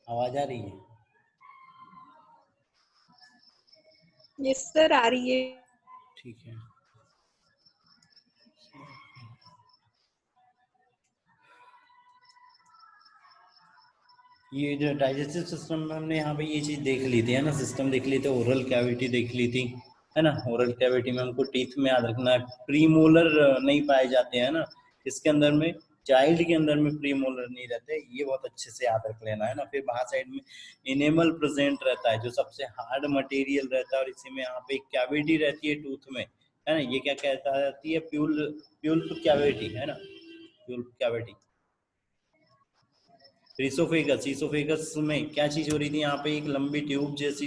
आवाज आ रही है? यस सर, आ रही है। ठीक है। ये जो डाइजेस्टिव सिस्टम में हमने यहाँ पे ये चीज देख ली थी, है ना, सिस्टम देख ली थी, ओरल कैविटी देख ली थी, है ना। ओरल कैविटी में हमको टीथ में याद रखना है, प्रीमोलर नहीं पाए जाते हैं ना इसके अंदर में, चाइल्ड के अंदर में प्रीमोलर नहीं रहते, ये बहुत अच्छे से याद रख लेना, है ना। फिर बाहर साइड में इनेमल प्रेजेंट रहता है जो सबसे हार्ड मटेरियल रहता है, और इसी में यहाँ पे एक कैविटी रहती है टूथ में, है ना। ये क्या कहता जाती है, प्यूल्प कैविटी, है ना, प्यूल्प कैविटी। ईसोफेगस, ईसोफेगस में क्या चीज हो रही थी, यहाँ पे एक लंबी ट्यूब जैसी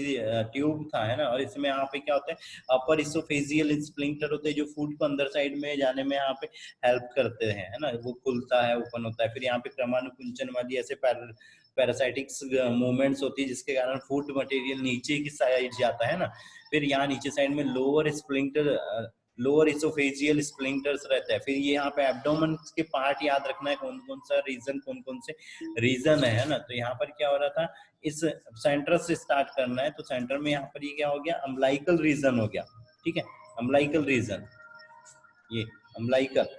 ट्यूब था, है ना, और इसमें यहाँ पे क्या होता है, अपर इसोफेजियल स्प्लिंटर होते हैं जो फूड को अंदर साइड में जाने में यहाँ पे हेल्प करते हैं, है ना, वो खुलता है, ओपन होता है। फिर यहाँ पे क्रमानुकुंचन वाली ऐसे पैरासाइटिक्स मूवमेंट्स होती है जिसके कारण फूड मटेरियल नीचे की साइड जाता है ना। फिर यहाँ नीचे साइड में लोअर इसोफेजियल स्प्लिंटर्स रहता है। फिर ये यहाँ पे एब्डोमेन के पार्ट याद रखना है, कौन कौन सा रीजन, कौन कौन से रीजन है ना। तो यहाँ पर क्या हो रहा था, इस सेंटर से स्टार्ट करना है, तो सेंटर में यहाँ पर ये क्या हो गया, अम्बलाइकल रीजन हो गया, ठीक है, अम्बलाइकल रीजन, ये अम्बलाइकल,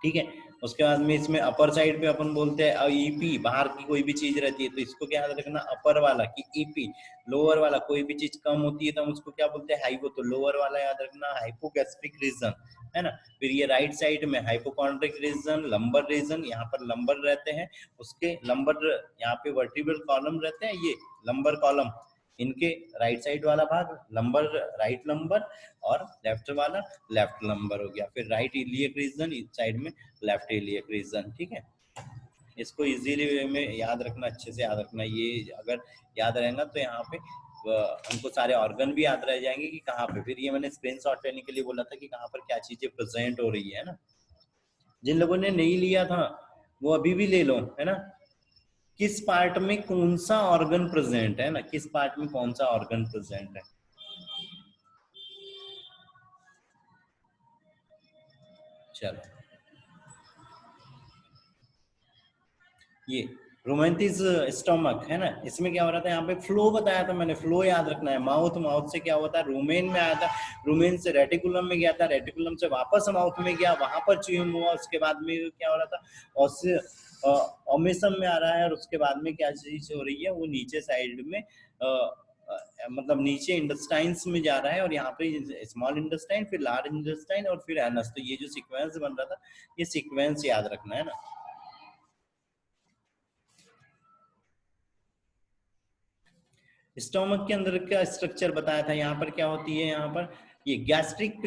ठीक है। उसके बाद में इसमें अपर साइड पे अपन बोलते हैं ईपी, बाहर की कोई भी चीज रहती है तो इसको क्या याद रखना, अपर वाला की ईपी, लोअर वाला कोई भी चीज कम होती है तो हम उसको क्या बोलते हैं, हाइपो, तो लोअर वाला याद रखना हाइपोगैस्ट्रिक रीजन, है ना। फिर ये राइट साइड में हाइपोकॉन्ड्रिक रीजन, लंबर रीजन, यहाँ पर लंबर रहते हैं, उसके लंबर यहाँ पे वर्टिब्रल कॉलम रहते हैं, ये लंबर कॉलम, इनके राइट साइड वाला भाग लंबर, राइट लंबर, और लेफ्ट वाला लेफ्ट लंबर हो गया। फिर राइट इलियक रीजन, इस साइड में लेफ्ट इलियक रीजन, ठीक है। इसको इजीली वे में याद रखना, अच्छे से याद रखना, ये अगर याद रहेगा तो यहाँ पे हमको सारे ऑर्गन भी याद रह जाएंगे कि कहाँ पे। फिर ये मैंने स्क्रीनशॉट लेने के लिए बोला था कि कहाँ पर क्या चीजें प्रेजेंट हो रही है ना। जिन लोगों ने नहीं लिया था वो अभी भी ले लो, है ना। किस पार्ट में कौन सा ऑर्गन प्रेजेंट है ना, किस पार्ट में कौन सा ऑर्गन प्रेजेंट है। चलो, ये रोमेंटिस स्टोमक है ना, इसमें क्या हो रहा था, यहाँ पे फ्लो बताया था मैंने, फ्लो याद रखना है, माउथ, माउथ से क्या हुआ था, रूमेन में आया था, रूमेन से रेटिकुलम में गया था, रेटिकुलम से वापस माउथ में गया, वहां पर च्यूइंग हुआ, उसके बाद में क्या हो रहा था, ओमेसम में आ रहा है, और उसके बाद में क्या चीज हो रही है, वो नीचे साइड में मतलब नीचे इंटेस्टाइन्स में जा रहा है, और यहाँ पे स्मॉल इंटेस्टाइन, फिर लार्ज इंटेस्टाइन, और फिर एनस। तो ये जो सीक्वेंस बन रहा था, ये सीक्वेंस याद रखना है ना। स्टोमक के अंदर का स्ट्रक्चर बताया था, यहाँ पर क्या होती है, यहाँ पर ये गैस्ट्रिक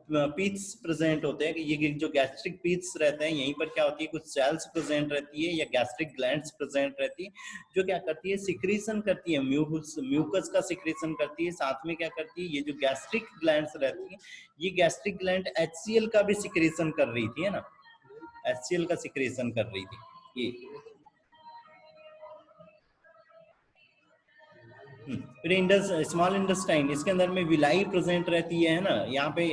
पीथ्स प्रेजेंट होते हैं, ये जो गैस्ट्रिक पीथ्स रहते हैं, यहीं पर क्या होती है, कुछ सेल्स प्रेजेंट रहती है या गैस्ट्रिक ग्लैंड्स प्रेजेंट रहती है, जो क्या करती है, सिक्रीशन करती है, म्यूकस का सिक्रीशन करती है। साथ में क्या करती है, ये जो गैस्ट्रिक ग्लैंड्स रहती है, ये गैस्ट्रिक ग्लैंड HCl का भी सिक्रीशन कर रही थी, है ना, HCl का सिक्रीशन कर रही थी ये। फिर स्मॉल इंटेस्टाइन, इसके अंदर में विलाई प्रेजेंट रहती है ना, यहाँ पे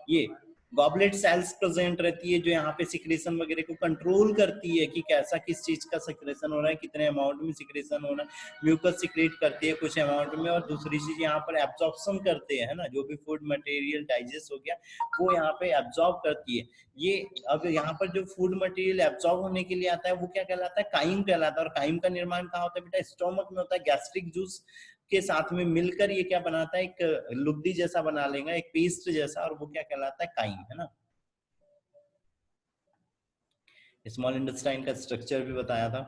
ये गॉबलेट सेल्स प्रेजेंट रहती है, जो यहाँ पे सिक्रेशन वगैरह को कंट्रोल करती है कि कैसा किस चीज का सिक्रेशन हो रहा है, कितने अमाउंट में सिक्रेशन हो रहा है। म्यूकस सिक्रेट करती है कुछ अमाउंट में, और दूसरी चीज यहाँ पर एब्जॉर्प्शन करते हैं, है ना, जो भी फूड मटेरियल डाइजेस्ट हो गया वो यहाँ पे एब्जॉर्ब करती है। ये अब यहाँ पर जो फूड मटेरियल एब्जॉर्ब होने के लिए आता है वो क्या कहलाता है, काइम कहलाता है। और काइम का निर्माण कहाँ होता है बेटा, स्टोमक में होता है। गैस्ट्रिक जूस के साथ में मिलकर ये क्या बनाता है, एक लुगदी जैसा बना लेगा, एक पेस्ट जैसा, और वो क्या कहलाता है, काइम, है ना। स्मॉल इंटेस्टाइन का स्ट्रक्चर भी बताया था।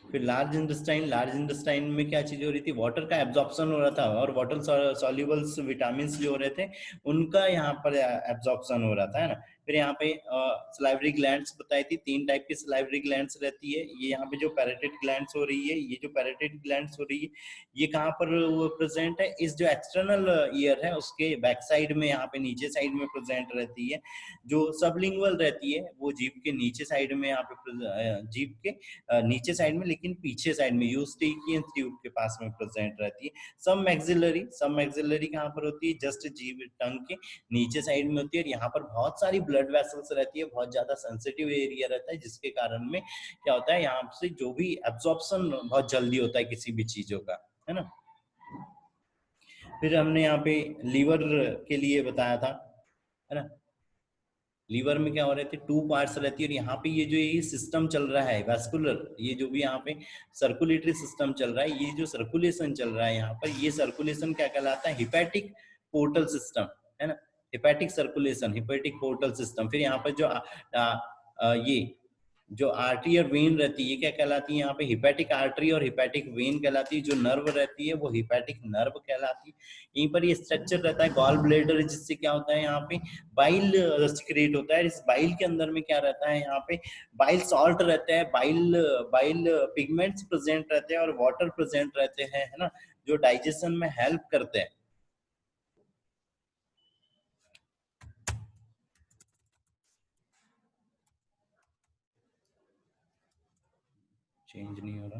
फिर लार्ज इंटेस्टाइन, लार्ज इंटेस्टाइन में क्या चीज हो रही थी, वाटर का एब्जॉर्प्शन हो रहा था, और वाटर सॉल्युबल्स विटामिन जो हो रहे थे उनका यहाँ पर एब्जॉर्प्शन हो रहा था, है ना। फिर यहाँ पे सलाइवरी ग्लैंड्स बताई थी, 3 टाइप की सलाइवरी ग्लैंड्स रहती है। ये यहाँ पे जो पैरेटिड ग्लैंड्स हो रही है, ये जो पैरेटिड ग्लैंड्स हो रही है, ये कहाँ पर प्रेजेंट है, इस जो एक्सटर्नल ईयर है उसके बैक साइड में, यहाँ पे नीचे साइड में प्रेजेंट रहती है। जो सबलिंगुअल रहती है वो जीभ के नीचे साइड में, यहाँ पे जीभ के नीचे साइड में, लेकिन पीछे साइड में यूस्टेकियन ट्यूब के पास में प्रेजेंट रहती है। सब मैक्सिलरी कहाँ पर होती है, जस्ट जीभ टंग के नीचे साइड में होती है, और यहाँ पर बहुत सारी ब्लड वेसल्स रहती है बहुत ज्यादा सेंसिटिव एरिया रहता है, जिसके कारण में क्या होता है यहाँ से जो भी एब्जॉर्प्शन बहुत जल्दी होता है किसी भी चीजों का, है ना। फिर हमने यहाँ पे लीवर के लिए बताया था, है ना। लीवर में क्या हो रहे थे, 2 पार्ट्स रहती है, और यहाँ पे ये जो ये सिस्टम चल रहा है वैस्कुलर, ये जो भी यहाँ पे सर्कुलेटरी सिस्टम चल रहा है, ये जो सर्कुलेशन चल रहा है यहाँ पर, ये सर्कुलेशन क्या कहलाता है, हिपैटिक पोर्टल सिस्टम, है ना। Hepatic circulation, hepatic portal system. फिर यहाँ पर जो ये जो आर्टरी और वेन रहती है, ये क्या कहलाती है यहाँ पे, हिपैटिक आर्टरी और हिपैटिक वेन कहलाती है। जो नर्व रहती है वो हिपैटिक नर्व कहलाती है। यहीं पर ये स्ट्रक्चर रहता है गॉल ब्लेडर, जिससे क्या होता है यहाँ पे बाइल सिक्रेट होता है। इस बाइल के अंदर में क्या रहता है यहाँ पे, बाइल सॉल्ट रहता है, बाइल बाइल पिगमेंट्स प्रेजेंट रहते हैं और वाटर प्रेजेंट रहते हैं, है ना, जो डाइजेशन में हेल्प करते हैं। चेंज नहीं हो रहा।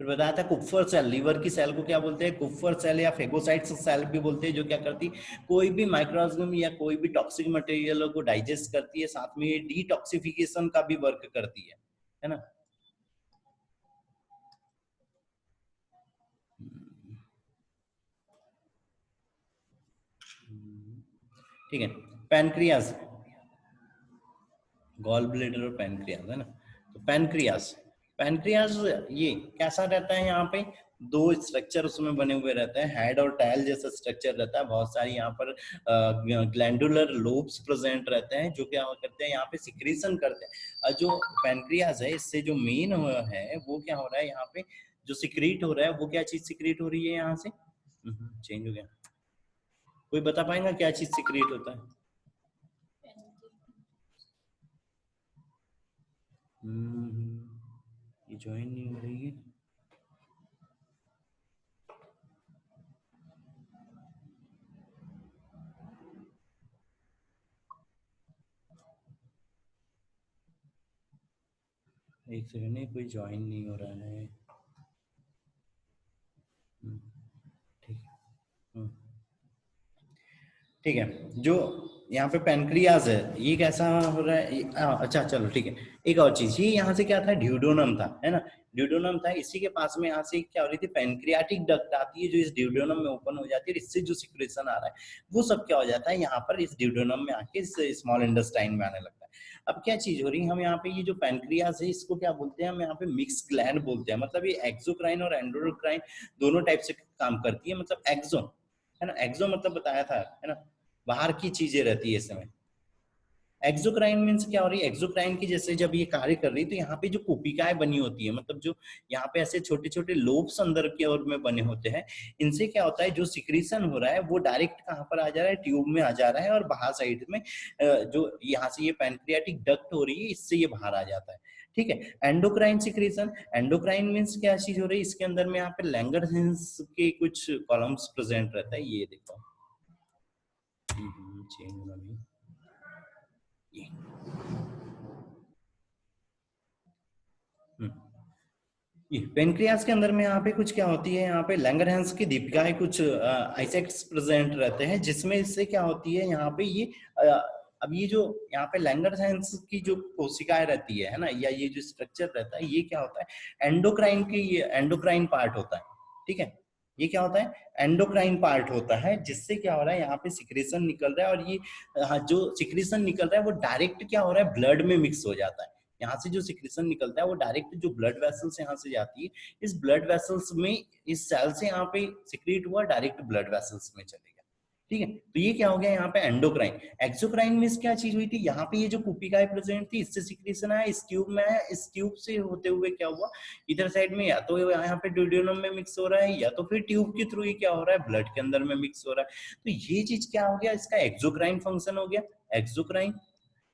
फिर बताया था कुप्फर सेल, लीवर की सेल को क्या बोलते हैं, कुप्फर सेल या फेगोसाइट्स सेल भी बोलते हैं, जो क्या करती है, कोई भी माइक्रोऑर्गेनिज्म या कोई भी टॉक्सिक मटेरियल को डाइजेस्ट करती है, साथ में ये डिटॉक्सिफिकेशन का भी वर्क करती है ना। ठीक है, पैनक्रियाज, गॉल ब्लेडर और पैनक्रियाज, है ना। तो पैनक्रियाज, पैनक्रियाज ये कैसा रहता है, यहाँ पे 2 स्ट्रक्चर उसमें बने हुए रहते हैं, हेड और टेल जैसा स्ट्रक्चर रहता है। बहुत सारी यहाँ पर ग्लैंडुलर लोब्स प्रेजेंट रहते हैं, जो क्या करते हैं यहाँ पे सिक्रीशन करते हैं। और जो पैनक्रियाज है, इससे जो मेन है वो क्या हो रहा है यहाँ पे, जो सिक्रीट हो रहा है वो क्या चीज सिक्रीट हो रही है यहाँ से, चेंज हो गया, कोई बता पाएगा क्या चीज सिक्रीट होता है। ये ज्वाइन नहीं हो रही है। एक सेकंड, नहीं कोई ज्वाइन नहीं हो रहा है। ठीक है, ठीक है। जो यहाँ पे पेनक्रियाज है, ये कैसा हो रहा है, अच्छा चलो ठीक है। एक और चीज, ये यहाँ से क्या था, ड्यूडोनम था, है ना, ड्यूडोनम था। इसी के पास में यहाँ से क्या हो रही थी, पेनक्रियाटिक डक्ट आती है, जो इस ड्यूडोनम में ओपन हो जाती है, इससे जो सिक्रेशन आ रहा है वो सब क्या हो जाता है यहाँ पर इस ड्यूडोनम में आके इस स्मॉल इंटेस्टाइन में आने लगता है। अब क्या चीज हो रही है, हम यहाँ पे ये जो पेनक्रियाज है इसको क्या बोलते हैं, हम यहाँ पे मिक्स ग्लैंड बोलते हैं। मतलब ये एक्सोक्राइन और एंडोक्राइन दोनों टाइप से काम करती है। मतलब एक्सो, है ना, एक्सो मतलब बताया था, है ना, बाहर की चीजें रहती है इसमें। एक्सोक्राइन मीन्स क्या हो रही है, एक्सोक्राइन की जैसे जब ये कार्य कर रही है तो यहाँ पे जो कोशिकाएं बनी होती है, मतलब जो यहाँ पे ऐसे छोटे छोटे लोब्स अंदर की ओर में बने होते हैं, इनसे क्या होता है, जो सिक्रीशन हो रहा है वो डायरेक्ट कहाँ पर आ जा रहा है, ट्यूब में आ जा रहा है, और बाहर साइड में जो यहाँ से ये पैनक्रियाटिक डक्ट हो रही है, इससे ये बाहर आ जाता है। ठीक है। एंडोक्राइन सिक्रीशन, एंडोक्राइन मीन्स क्या चीज हो रही है, इसके अंदर में यहाँ पे लैंगरहैंस के कुछ कॉलम्स प्रेजेंट रहता है, ये देखो, चेंज होना भी ये पेनक्रियास के अंदर में यहाँ पे कुछ क्या होती है, यहाँ पे लैंगरहैंस की दीपिकाएं कुछ आइसेक्ट्स प्रेजेंट रहते हैं, जिसमें इससे क्या होती है यहाँ पे ये अब ये जो यहाँ पे लैंगरहैंस की जो कोशिकाएं रहती है ना, या ये जो स्ट्रक्चर रहता है, ये क्या होता है, एंडोक्राइन की, ये एंडोक्राइन पार्ट होता है। ठीक है, ये क्या होता है, एंडोक्राइन पार्ट होता है, जिससे क्या हो रहा है यहाँ पे सिक्रेशन निकल रहा है, और ये जो सिक्रेशन निकल रहा है वो डायरेक्ट क्या हो रहा है, ब्लड में मिक्स हो जाता है। यहाँ से जो सिक्रेशन निकलता है वो डायरेक्ट जो ब्लड वेसल्स यहाँ से जाती है, इस ब्लड वेसल्स में, इस सेल से यहाँ पे सिक्रेट हुआ डायरेक्ट ब्लड वेसल्स में चलेगा। ठीक है, तो ये क्या हो गया यहाँ पे एंडोक्राइन। एक्सोक्राइन में क्या चीज हुई थी, यहाँ पे ये जो कोशिकाएं प्रेजेंट थी, इससे सिक्रेशन आया, इस ट्यूब में आया, इस ट्यूब से होते हुए क्या हुआ, इधर साइड में या तो यहाँ पे ड्यूडेनम में मिक्स हो रहा है, या तो फिर ट्यूब के थ्रू ही क्या हो रहा है, ब्लड के अंदर में मिक्स हो रहा है। तो ये चीज क्या हो गया, इसका एक्सोक्राइन फंक्शन हो गया, एक्सोक्राइन।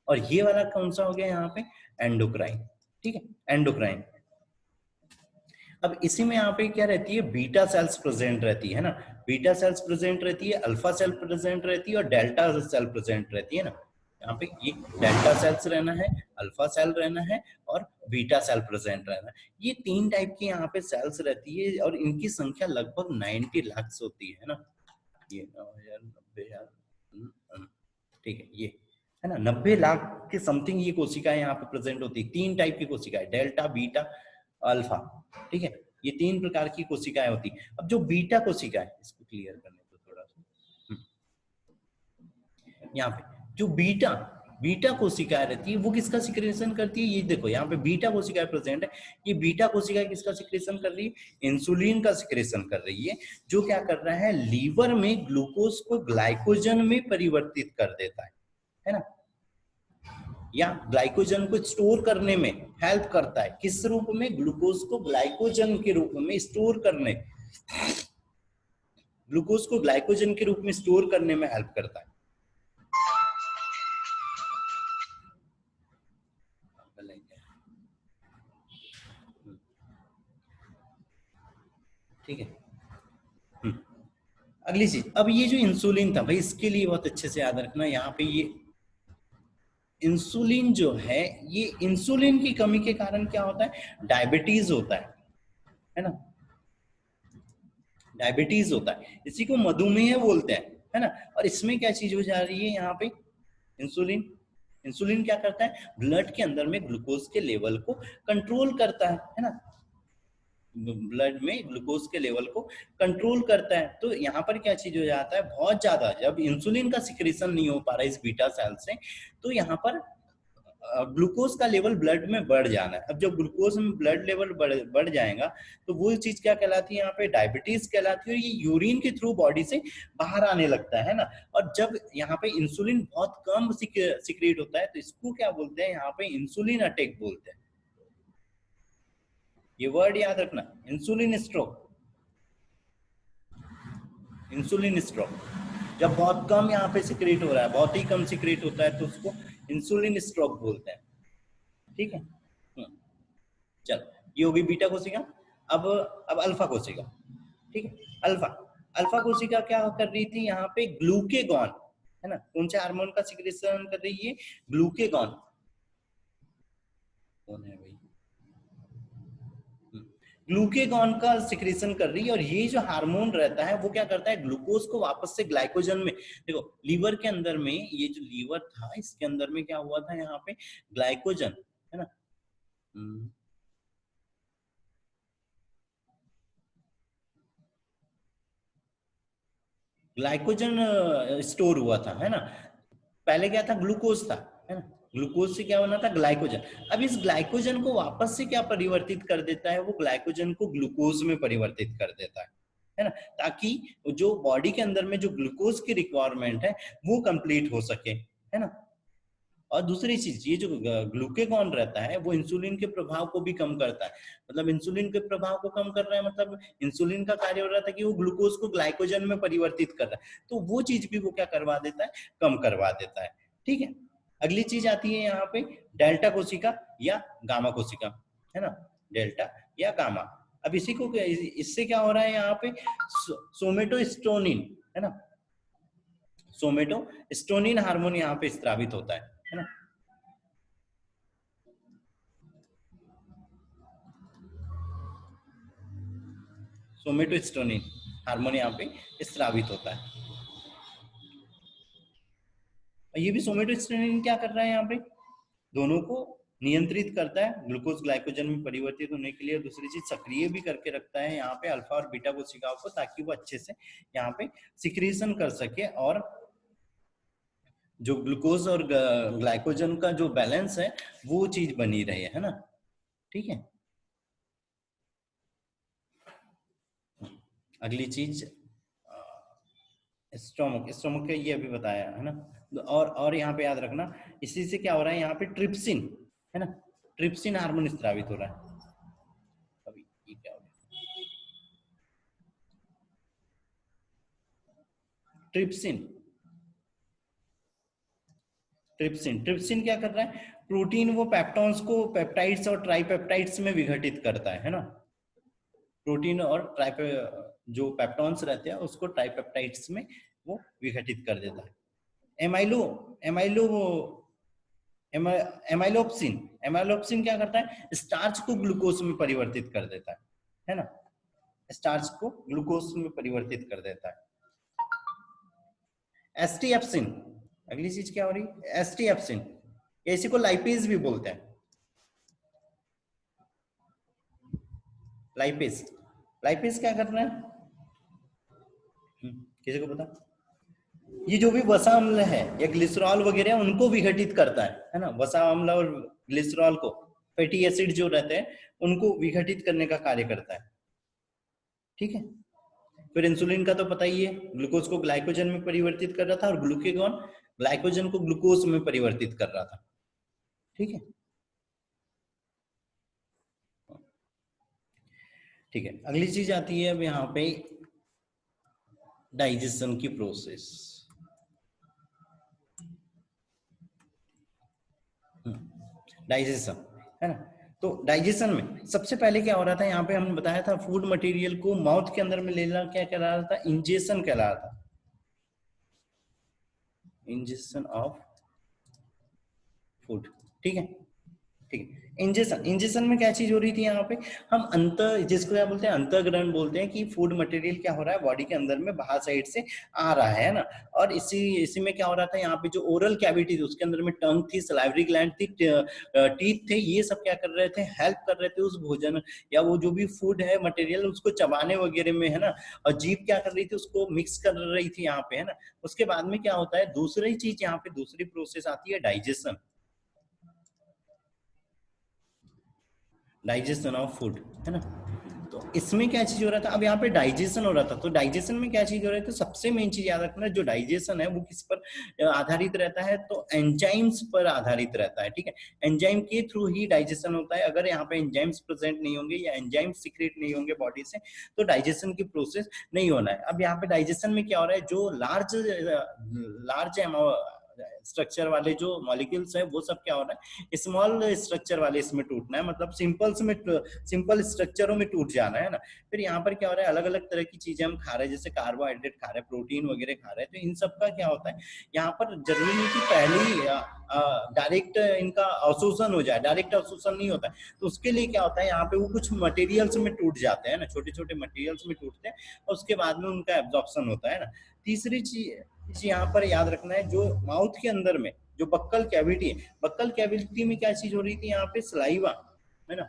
और ये वाला कौन सा हो गया यहाँ पे, एंडोक्राइन। ठीक है, एंडोक्राइन। अब इसी में यहाँ पे क्या रहती है, बीटा सेल्स प्रेजेंट रहती है ना, बीटा सेल्स प्रेजेंट रहती है, अल्फा सेल प्रेजेंट रहती है, और डेल्टा सेल प्रेजेंट रहती है ना। यहाँ पे ये डेल्टा सेल्स रहना है, अल्फा सेल रहना है, और बीटा सेल प्रेजेंट रहना है। ये 3 टाइप की यहाँ पे सेल्स रहती है, और इनकी संख्या लगभग 90 लाख होती है ना, ये 9,000, 90,000। ठीक है, ये है ना 90 लाख के समथिंग ये कोशिकाएं यहाँ पे प्रेजेंट होती है। 3 टाइप की कोशिकाएं, डेल्टा, बीटा, अल्फा, ठीक है, ये 3 प्रकार की कोशिकाएं होती है। अब जो बीटा कोशिका है, इसको क्लियर करने दो थोड़ा सा। यहाँ पे जो बीटा बीटा कोशिकाएं रहती है वो किसका सिक्रेशन करती है, ये देखो यहाँ पे बीटा कोशिकाएं प्रेजेंट है। ये बीटा कोशिकाएं किसका सिक्रेशन कर रही है, इंसुलिन का सिक्रेशन कर रही है, जो क्या कर रहा है, लीवर में ग्लूकोज को ग्लाइकोजन में परिवर्तित कर देता है ना, या ग्लाइकोजन को स्टोर करने में हेल्प करता है। किस रूप में, ग्लूकोज को ग्लाइकोजन के रूप में स्टोर करने, ग्लूकोज को ग्लाइकोजन के रूप में स्टोर करने में हेल्प करता है। ठीक है, अगली चीज, अब ये जो इंसुलिन था भाई, इसके लिए बहुत अच्छे से याद रखना, यहाँ पे ये इंसुलिन जो है, ये इंसुलिन की कमी के कारण क्या होता है, डायबिटीज होता है ना, डायबिटीज होता है, इसी को मधुमेह बोलते हैं, है ना। और इसमें क्या चीज हो जा रही है यहाँ पे, इंसुलिन, इंसुलिन क्या करता है, ब्लड के अंदर में ग्लूकोज के लेवल को कंट्रोल करता है ना, ब्लड में ग्लूकोज के लेवल को कंट्रोल करता है। तो यहाँ पर क्या चीज हो जाता है, बहुत ज्यादा जब इंसुलिन का सिक्रेशन नहीं हो पा रहा है इस बीटा सेल से, तो यहाँ पर ग्लूकोज का लेवल ब्लड में बढ़ जाना है। अब जब ग्लूकोज में ब्लड लेवल बढ़ जाएगा तो वो चीज क्या कहलाती है, यहाँ पे डायबिटीज कहलाती है, और ये यूरिन के थ्रू बॉडी से बाहर आने लगता है ना। और जब यहाँ पे इंसुलिन बहुत कम सिक्रेट होता है तो इसको क्या बोलते हैं, यहाँ पे इंसुलिन अटैक बोलते हैं। ये वर्ड याद रखना, इंसुलिन स्ट्रोक, इंसुलिन स्ट्रोक। जब बहुत कम यहाँ पे सिक्रेट हो रहा है, बहुत ही कम सिक्रेट होता है, तो उसको इंसुलिन स्ट्रोक बोलते हैं। ठीक है, चलो ये होगी बीटा कोशिका। अब अल्फा कोशिका, ठीक है। अल्फा कोशिका क्या कर रही थी, यहाँ पे ग्लूकेगॉन, है ना, कौन से हार्मोन का सिक्रेशन कर रही है, ग्लूकेगॉन। कौन है भाई, ग्लूकेगॉन का सिक्रेशन कर रही है। और ये जो हार्मोन रहता है वो क्या करता है, ग्लूकोज को वापस से ग्लाइकोजन में, देखो लीवर के अंदर में, ये जो लीवर था इसके अंदर में क्या हुआ था, यहाँ पे ग्लाइकोजन, है ना, ग्लाइकोजन स्टोर हुआ था, है ना। पहले क्या था, ग्लूकोज था, है ना, ग्लूकोज से क्या बना था, ग्लाइकोजन। अब इस ग्लाइकोजन को वापस से क्या परिवर्तित कर देता है, वो ग्लाइकोजन को ग्लूकोज में परिवर्तित कर देता है ना, ताकि जो बॉडी के अंदर में जो ग्लूकोज की रिक्वायरमेंट है वो कंप्लीट हो सके, है ना। और दूसरी चीज, ये जो ग्लूकेगॉन रहता है वो इंसुलिन के प्रभाव को भी कम करता है। मतलब इंसुलिन के प्रभाव को कम कर रहा है, मतलब इंसुलिन का कार्य हो रहा था कि वो ग्लूकोज को ग्लाइकोजन में परिवर्तित कर रहा है, तो वो चीज भी वो क्या करवा देता है, कम करवा देता है। ठीक है, अगली चीज आती है यहाँ पे डेल्टा कोशिका या गामा कोशिका, है ना, डेल्टा या गामा। अब इसी को, इससे क्या हो रहा है यहाँ पे, सोमेटोस्टेरोन, है ना, सोमेटोस्टेरोन हार्मोन यहाँ पे स्रावित होता है ना। सोमेटोस्टेरोन हार्मोन यहाँ पे स्रावित होता है। ये भी सोमेटोस्टेरोन क्या कर रहा है, यहाँ पे दोनों को नियंत्रित करता है ग्लूकोज ग्लाइकोजन में परिवर्तित होने के लिए। दूसरी चीज, सक्रिय भी करके रखता है यहाँ पे अल्फा और बीटा कोशिकाओं को, ताकि वो अच्छे से यहाँ पे सिक्रीशन कर सके और जो ग्लूकोज और ग्लाइकोजन का जो बैलेंस है वो चीज बनी रहे, है ना। ठीक है, अगली चीज स्टोमक का ये अभी बताया, है ना। और यहाँ पे याद रखना, इसी से क्या हो रहा है, यहाँ पे ट्रिप्सिन, है ना, ट्रिप्सिन हार्मोन स्रावित हो रहा है। अभी ये क्या हो रहा है, ट्रिप्सिन ट्रिप्सिन क्या कर रहा है, प्रोटीन वो पेप्टॉन्स को पेप्टाइड्स और ट्राइपेप्टाइड्स में विघटित करता है ना। प्रोटीन और जो पेप्टॉन्स रहते हैं उसको ट्राइपेप्टाइड्स में वो विघटित कर देता है। एमाइलोप्सिन क्या करता है, स्टार्च को ग्लूकोज में परिवर्तित कर देता है ना, स्टार्च को ग्लूकोज में परिवर्तित कर देता है। अगली चीज क्या हो रही है, एस्टी एप्सिन, इसी को लाइपेज भी बोलते हैं, लाइपेज। लाइपेज क्या कर रहा है, किसी को पता, ये जो भी वसा अम्ल है या ग्लिसरॉल वगैरह उनको विघटित करता है ना, वसा अम्ल और ग्लिसरॉल को, फैटी एसिड जो रहते हैं उनको विघटित करने का कार्य करता है, ठीक है। फिर इंसुलिन का तो पता ही है, ग्लूकोज को ग्लाइकोजन में परिवर्तित कर रहा था और ग्लूकेगॉन ग्लाइकोजन को ग्लूकोज में परिवर्तित कर रहा था, ठीक है। ठीक है, अगली चीज आती है अब यहाँ पे डाइजेशन की प्रोसेस। डाइजेशन है ना, तो डाइजेशन में सबसे पहले क्या हो रहा था, यहाँ पे हमने बताया था फूड मटेरियल को माउथ के अंदर में लेना क्या कहला रहा था, इंजेक्शन कहला रहा था, इंजेक्शन ऑफ फूड, ठीक है। ठीक है, इंजेक्शन, इंजेक्शन में क्या चीज हो रही थी यहाँ पे, हम अंत, जिसको क्या बोलते हैं अंतःग्रहण बोलते हैं, कि फूड मटेरियल क्या हो रहा है बॉडी के अंदर में बाहर साइड से आ रहा है ना, और इसी में क्या हो रहा था, यहाँ पे जो ओरल कैविटी थी उसके अंदर में टंग थी, सलाइवरी ग्लैंड थी, टीथ थे, ये सब क्या कर रहे थे, हेल्प कर रहे थे उस भोजन या वो जो भी फूड है मटेरियल उसको चबाने वगैरह में, है ना, और जीभ क्या कर रही थी, उसको मिक्स कर रही थी यहाँ पे, है ना। उसके बाद में क्या होता है, दूसरी चीज यहाँ पे दूसरी प्रोसेस आती है डाइजेशन, डाइजेशन ऑफ फूड, है ना। तो इसमें क्या चीज हो रहा था, अब यहाँ पे डाइजेशन हो रहा था, तो डाइजेशन में क्या चीज हो रहा है, तो सबसे मेन चीज याद रखना, जो डाइजेशन है वो किस पर आधारित रहता है, तो एंजाइम्स पर आधारित रहता है, ठीक है। एंजाइम के थ्रू ही डाइजेशन होता है, अगर यहाँ पे एंजाइम्स प्रेजेंट नहीं होंगे या एंजाइम सीक्रेट नहीं होंगे बॉडी से, तो डाइजेशन की प्रोसेस नहीं होना है। अब यहाँ पे डाइजेशन में क्या हो रहा है, जो लार्ज लार्ज स्ट्रक्चर वाले जो मॉलिक्यूल्स है वो सब क्या हो रहा है, स्मॉल स्ट्रक्चर वाले इसमें टूटना है, मतलब सिंपल स्ट्रक्चरों में टूट जाना है ना। फिर यहाँ पर क्या हो रहा है, अलग अलग तरह की चीजें हम खा रहे हैं, जैसे कार्बोहाइड्रेट खा रहे हैं, प्रोटीन वगैरह खा रहे हैं, तो इन सब का क्या होता है, यहाँ पर जरूरी नहीं कि पहले ही डायरेक्ट इनका अवशोषण हो जाए, डायरेक्ट अवशोषण नहीं होता है, तो उसके लिए क्या होता है, यहाँ पे वो कुछ मटेरियल्स में टूट जाते हैं ना, छोटे छोटे मटेरियल्स में टूटते हैं और उसके बाद में उनका एब्जॉर्प्शन होता है ना। तीसरी चीज यहाँ पर याद रखना है, जो माउथ के अंदर में जो बक्कल कैविटी है, बक्कल कैविटी में क्या चीज हो रही थी, यहाँ पे सलाइवा, है ना,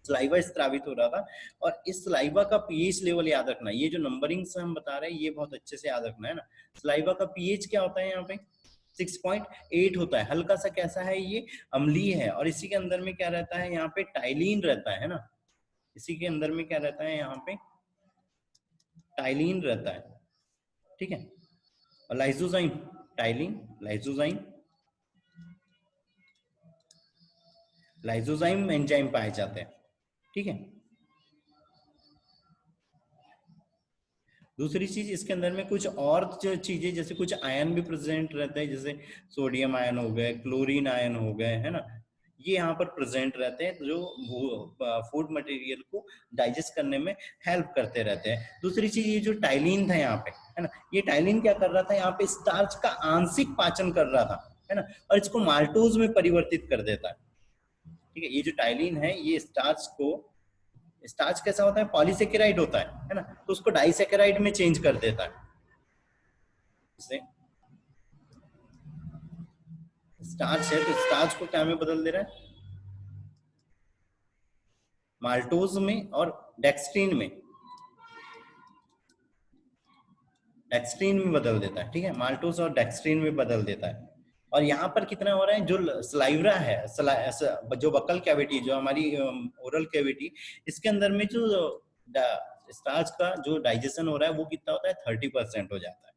सलाइवा स्त्रावित हो रहा था, और इस सलाइवा का पीएच लेवल याद रखना, ये जो नंबरिंग से हम बता रहे हैं ये बहुत अच्छे से याद रखना है ना। सलाइवा का पीएच क्या होता है, यहाँ पे 6.8 होता है, हल्का सा कैसा है, ये अम्लीय है, और इसी के अंदर में क्या रहता है, यहाँ पे टाइलिन रहता है ना, इसी के अंदर में क्या रहता है, यहाँ पे टाइलिन रहता है, ठीक है। और lysozyme, ptyalin, lysozyme, lysozyme enzyme पाए जाते हैं, ठीक है। दूसरी चीज इसके अंदर में कुछ और चीजें, जैसे कुछ आयन भी प्रेजेंट रहते हैं, जैसे सोडियम आयन हो गए, क्लोरीन आयन हो गए, है ना, ये यहाँ पर प्रेजेंट रहते हैं, जो फूड मटेरियल को डाइजेस्ट करने में हेल्प करते रहते हैं। दूसरी चीज ये जो टाइलिन था यहाँ पे, है ना, ये टाइलिन क्या कर रहा था, यहाँ पे स्टार्च का आंशिक पाचन कर रहा था, है ना, और इसको माल्टोज में परिवर्तित कर देता है, ठीक है। ये जो टाइलिन है ये स्टार्च को, स्टार्च कैसा होता है, पॉलीसेकेराइड होता है ना, तो उसको डाइसेकेराइड में चेंज कर देता है, इससे स्टार्च है तो स्टार्च को क्या में बदल दे रहा है, माल्टोज में और डेक्सट्रीन में, डेक्सट्रीन में बदल देता है, ठीक है, माल्टोज और डेक्सट्रीन में बदल देता है। और यहाँ पर कितना हो रहा है, जो सलाइवरा है, जो बक्कल कैविटी, जो हमारी ओरल कैविटी, इसके अंदर में जो स्टार्च का जो डाइजेशन हो रहा है वो कितना होता है, 30% हो जाता है,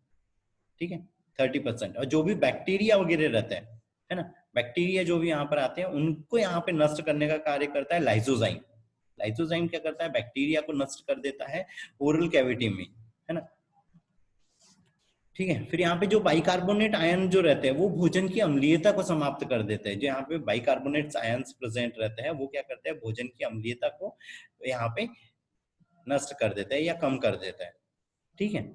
ठीक है, 30%। और जो भी बैक्टीरिया वगैरह रहते हैं, है ना, बैक्टीरिया जो भी यहाँ पर आते हैं उनको यहाँ पे नष्ट करने का कार्य करता है लाइसोजाइम। लाइसोजाइम क्या करता है, बैक्टीरिया को नष्ट कर देता है ओरल कैविटी में, है ना, ठीक है। फिर यहाँ पे जो बाइकार्बोनेट आयन जो रहते हैं वो भोजन की अम्लीयता को समाप्त कर देते हैं, जो यहाँ पे बाइकार्बोनेट आयन्स प्रेजेंट रहते हैं वो क्या करते हैं, भोजन की अम्लीयता को यहाँ पे नष्ट कर देते हैं या कम कर देते हैं, ठीक है।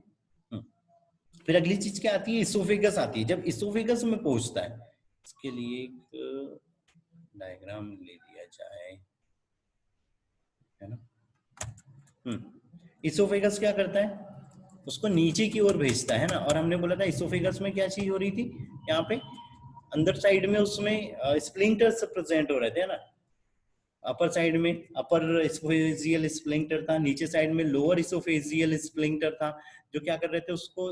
फिर अगली चीज क्या आती है, इसोफेगस आती है। जब इसोफेगस में पहुंचता है, इसके लिए एक डायग्राम ले लिया जाए, है ना। इसोफेगस क्या करता है, उसको नीचे की ओर भेजता है ना। और हमने बोला था इसोफेगस में क्या चीज हो रही थी, यहाँ पे अंदर साइड में उसमें स्प्लिंटर्स प्रेजेंट हो रहे थे ना। अपर साइड में अपर इसोफेजियल स्प्लिंटर था, नीचे साइड में लोअर इसोफेजियल स्प्लिंटर था, जो क्या कर रहे थे उसको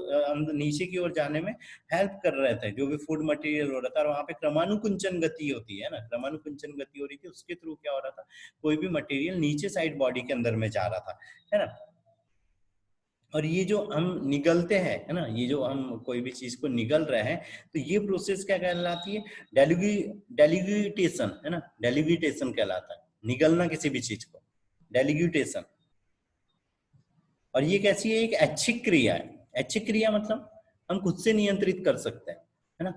नीचे की ओर जाने में हेल्प कर रहे थे, जो भी फूड मटेरियल हो रहा था। और वहां पे क्रमानुकुंचन गति होती है ना, क्रमानुकुंचन गति हो रही थी, उसके थ्रू क्या हो रहा था, कोई भी मटेरियल नीचे साइड बॉडी के अंदर में जा रहा था, है ना। और ये जो हम निगलते हैं, है ना, ये जो हम कोई भी चीज को निगल रहे हैं, तो ये प्रोसेस क्या कहलाती है, डेलिग्यूटेशन, है ना, डेलिग्यूटेशन कहलाता है, निगलना किसी भी चीज को, डेलिग्यूटेशन। और ये कैसी है, एक ऐच्छिक क्रिया है। ऐच्छिक क्रिया मतलब हम खुद से नियंत्रित कर सकते हैं, है ना,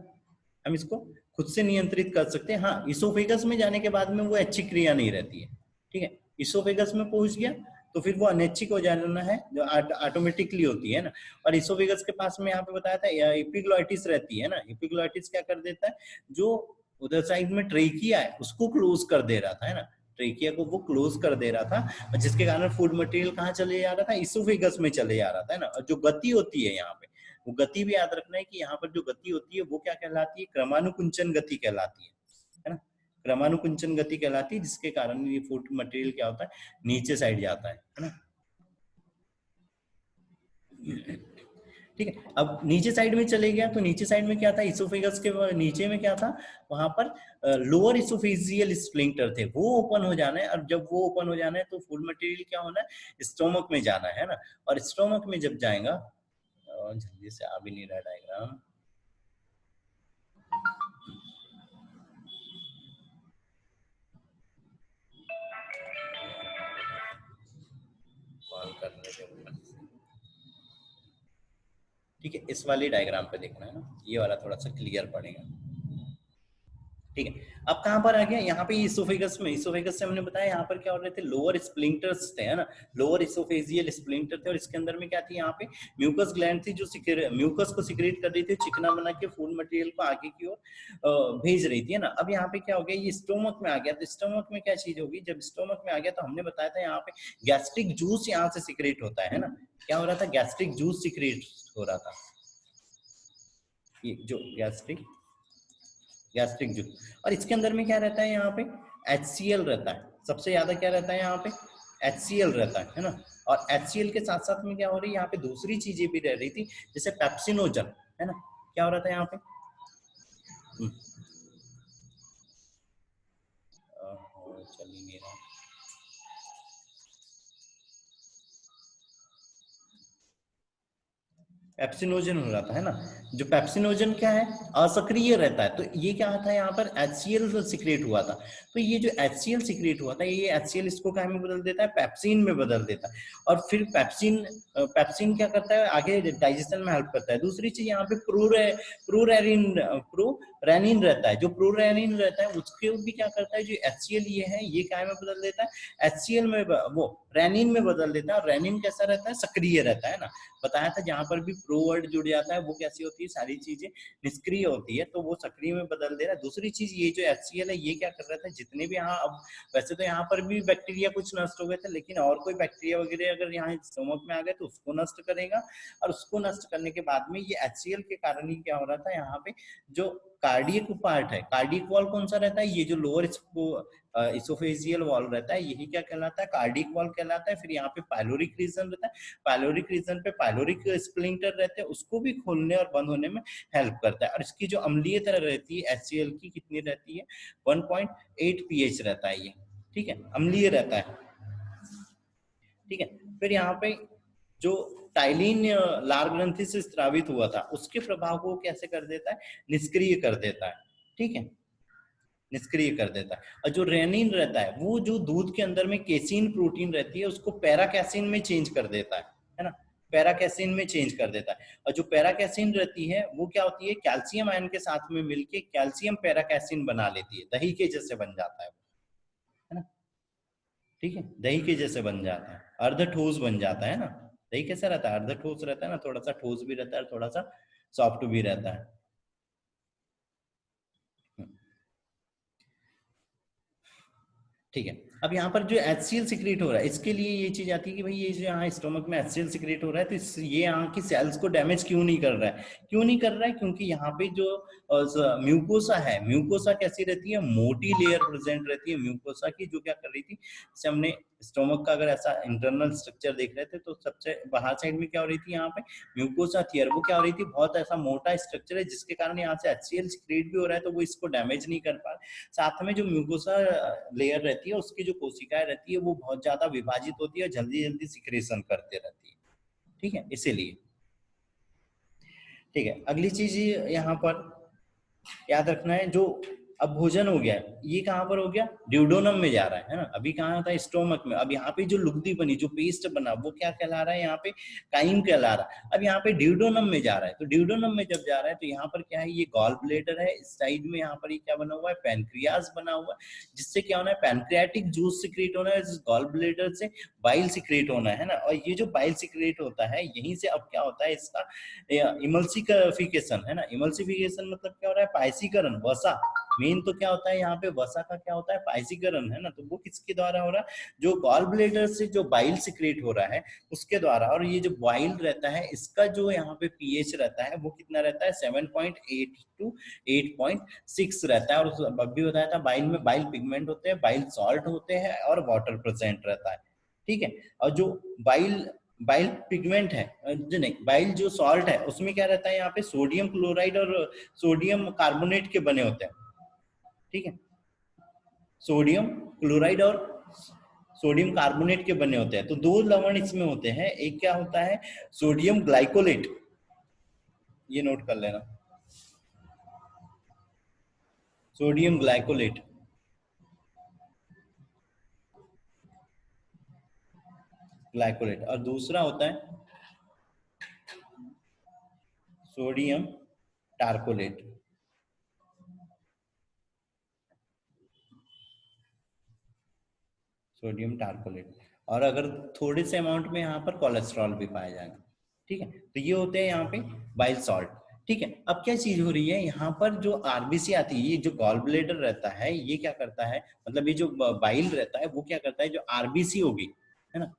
हम इसको खुद से नियंत्रित कर सकते हैं। हाँ, इसोफेगस में जाने के बाद में वो ऐच्छिक क्रिया नहीं रहती है, ठीक है। इसोफेगस में पहुंच गया तो फिर वो अनैच्छिक हो जाना है, जो ऑटोमेटिकली होती है ना। और इसोफेगस के पास में यहाँ पे बताया था एपिग्लॉटिस रहती है ना। एपिग्लॉटिस क्या कर देता है, जो उधर साइड में ट्रेकिया है उसको क्लोज कर दे रहा था, है ना, ट्रेकिया को वो क्लोज कर दे रहा था, और जिसके कारण फूड मटेरियल कहाँ चले जा रहा था, इसोफेगस में चले जा रहा था, है ना। और जो गति होती है यहाँ पे, वो गति भी याद रखना है कि यहाँ पर जो गति होती है वो क्या कहलाती है, क्रमानुकुंचन गति कहलाती है ना। क्रमानुकुंचन गति कहलाती है, जिसके कारण ये फूड मटेरियल क्या होता है, नीचे साइड जाता है ना। ठीक है, अब नीचे साइड में चले गया तो नीचे साइड में क्या था, इसोफेगस के नीचे में क्या था, वहां पर लोअर इसोफेजियल स्प्लिंटर थे, वो ओपन हो जाना है। और जब वो ओपन हो जाना है तो फूड मटेरियल क्या होना है, स्टोमक में जाना है ना। और स्टोमक में जब जाएगा, जल्दी से आ भी नहीं रहा डायग्राम, कॉल कर रहे थे, ठीक है, इस वाली डायग्राम पे देखना है ना, ये वाला थोड़ा सा क्लियर पड़ेगा, ठीक है। अब कहां पर आ गया, यहाँ पे इसोफेगस में, इसोफेगस से हमने बताया यहाँ पर क्या हो रहे थे, लोअर स्प्लिंटर्स थे, है ना, लोअर इसोफेजियल स्प्लिंटर थे। और इसके अंदर में क्या थी, यहाँ पे म्यूकस ग्लैंड थी, जो म्यूकस को सिक्रेट कर रही थी, चिकना बना के फूड मटेरियल को आगे की ओर भेज रही थी, है ना। अब यहाँ पे क्या हो गया, ये स्टोमक में आ गया, तो स्टोमक में क्या चीज होगी, जब स्टोमक में आ गया तो हमने बताया था यहाँ पे गैस्ट्रिक जूस यहाँ से सिक्रेट होता है ना। क्या हो रहा था, गैस्ट्रिक जूस सिक्रेट हो रहा था, ये जो गैस्ट्रिक जूस। और इसके अंदर में क्या रहता है, यहाँ पे HCl रहता है, सबसे ज्यादा क्या रहता है यहाँ पे, HCl रहता है ना। और HCl के साथ साथ में क्या हो रही है, यहाँ पे दूसरी चीजें भी रह रही थी, जैसे पेप्सिनोजन, है ना। क्या हो रहा था यहाँ पे, चल ही नहीं रहा, पेप्सिनोजन हो रहा था, है ना। जो पेप्सिनोजन क्या है, असक्रिय रहता है, तो ये क्या था, यहाँ पर HCl सिक्रेट हुआ था। तो ये जो HCl सिक्रेट हुआ था, ये HCl इसको क्या में बदल देता है, पेप्सिन में बदल देता है। और फिर पेप्सिन पेप्सिन क्या करता है, आगे डाइजेशन में हेल्प करता है। दूसरी चीज यहाँ पे प्रोरेनिन रहता है, जो प्रोरेनिन रहता है उसके भी क्या करता है, जो HCl ये है, ये क्या में बदल देता है, HCl में वो रेनिन में बदल देता है। और रेनिन कैसा रहता है, सक्रिय रहता है ना। बताया था जहां पर भी प्रो वर्ड जुड़ जाता है वो कैसी होती है, सारी चीजें निष्क्रिय होती है, तो वो सक्रिय में बदल दे रहा है। दूसरी चीज ये जो HCl है, ये क्या कर रहा था, जितने भी यहाँ, अब वैसे तो यहाँ पर भी बैक्टीरिया कुछ नष्ट हो गए थे, लेकिन और कोई बैक्टीरिया वगैरह अगर यहाँ स्टोमक में आ गए तो उसको नष्ट करेगा। और उसको नष्ट करने के बाद में ये HCl के कारण ही क्या हो रहा था, यहाँ पे जो कार्डियक पार्ट है, कार्डियक वॉल कौन सा रहता है, ये जो लोअर इसोफेजियल वॉल रहता है, यही क्या कहलाता है, कार्डियक वॉल कहलाता है। फिर यहाँ पे पाइलोरिक रीजन रहता है, पाइलोरिक रीजन पे पाइलोरिक स्प्लिंटर रहते हैं, उसको भी खोलने और बंद होने में हेल्प करता है। और इसकी जो अम्लीयता रहती है HCl की, कितनी रहती है, 1.8 pH रहता है ये, ठीक है, अम्लीय रहता है, ठीक है। फिर यहाँ पे जो टाइलिन लार ग्रंथि से स्रावित हुआ था, उसके प्रभाव को कैसे कर देता है, निष्क्रिय कर देता है, ठीक है, निष्क्रिय कर देता है। और जो रेनिन रहता है, वो जो दूध के अंदर में केसिन प्रोटीन रहती है, उसको पैराकैसिन में चेंज कर देता है ना, पैराकैसिन में चेंज कर देता है। और जो पैराकैसिन रहती है वो क्या होती है, कैल्शियम आयन के साथ में मिलके कैल्शियम पैराकैसिन बना लेती है, दही के जैसे बन जाता है ना, ठीक है, दही के जैसे बन जाता है, अर्ध ठोस बन जाता है ना। दही कैसा रहता है, अर्ध ठोस रहता है ना, थोड़ा सा ठोस भी रहता है, थोड़ा सा सॉफ्ट भी रहता है। ठीक है, अब यहाँ पर जो HCl सिक्रेट हो रहा है, इसके लिए ये चीज आती है कि भाई ये जो यहाँ स्टोमक में HCl सिक्रेट हो रहा है, तो ये यहाँ की सेल्स को डैमेज क्यों नहीं कर रहा है? क्यों नहीं कर रहा है? क्योंकि यहाँ पे जो म्यूकोसा है, म्यूकोसा कैसी रहती है? मोटी लेयर प्रेजेंट रहती है म्यूकोसा की, जो क्या कर रही थी, जैसे हमने स्टोमक का अगर ऐसा इंटरनल स्ट्रक्चर देख रहे थे तो सबसे बाहर साइड में क्या हो रही थी, यहाँ पे म्यूकोसा थी, और वो क्या हो रही थी, बहुत ऐसा मोटा स्ट्रक्चर है जिसके कारण यहाँ से HCl सिक्रेट भी हो रहा है, तो वो इसको डैमेज नहीं कर पा रहा। साथ में जो म्यूकोसा लेयर रहती है, उसकी जो कोशिकाएं रहती है, वो बहुत ज्यादा विभाजित होती है, जल्दी जल्दी सिक्रेशन करते रहती है, ठीक है, इसीलिए। ठीक है, अगली चीज यहाँ पर याद रखना है, जो अब भोजन हो गया, ये कहाँ पर हो गया? ड्यूडोनम में जा रहा है ना। अभी कहाँ था? स्टोमक में। अब यहाँ पे जो लुगदी बनी, जो पेस्ट बना, वो क्या कहला रहा है? यहाँ पे काइम कहला रहा है। अब यहाँ पे ड्यूडोनम में जा रहा है, तो ड्यूडोनम में जब जा रहा है तो यहाँ पर क्या है? ये गॉल ब्लेडर है, इस साइड में यहाँ पर ये क्या बना हुआ है? पैनक्रियाज बना हुआ है, जिससे क्या होना है? पैनक्रियाटिक जूस सिक्रेट होना है, गॉल ब्लेडर से बाइल सिक्रेट होना है ना। और ये जो बाइल सिक्रेट होता है, यहीं से अब क्या होता है? इसका इमल्सिफिकेशन है ना। इमल्सिफिकेशन मतलब क्या हो रहा है? पायसीकरण, वसा। मेन तो क्या होता है यहाँ पे? वसा का क्या होता है? पायसीकरण है ना। तो वो किसके द्वारा हो रहा है? जो गॉल ब्लेडर से जो बाइल सिक्रेट हो रहा है उसके द्वारा। और ये जो बाइल रहता है, इसका जो यहाँ पे पीएच रहता है, वो कितना रहता है? 7.8 to 8.6 रहता है। और अभी बताया था, बाइल में बाइल पिगमेंट होते हैं, बाइल सॉल्ट होते हैं, और वाटर प्रेजेंट रहता है, ठीक है। और जो बाइल बाइल पिगमेंट है, जो नहीं, बाइल जो सॉल्ट है, उसमें क्या रहता है? यहाँ पे सोडियम क्लोराइड और सोडियम कार्बोनेट के बने होते हैं, ठीक है। सोडियम क्लोराइड और सोडियम कार्बोनेट के बने होते हैं। तो दो लवण इसमें होते हैं, एक क्या होता है? सोडियम ग्लाइकोलेट, ये नोट कर लेना, सोडियम ग्लाइकोलेट, ग्लाइकोलेट। और दूसरा होता है सोडियम टार्कोलेट, सोडियम टार्कोलेट। और अगर थोड़े से अमाउंट में यहाँ पर कोलेस्ट्रॉल भी पाया जाएगा, ठीक है। तो ये होते हैं यहाँ पे बाइल सॉल्ट, ठीक है। अब क्या चीज हो रही है यहाँ पर? जो आरबीसी आती है, ये जो गॉल ब्लेडर रहता है, ये क्या करता है? मतलब ये जो बाइल रहता है, वो क्या करता है? जो आरबीसी होगी, है ना,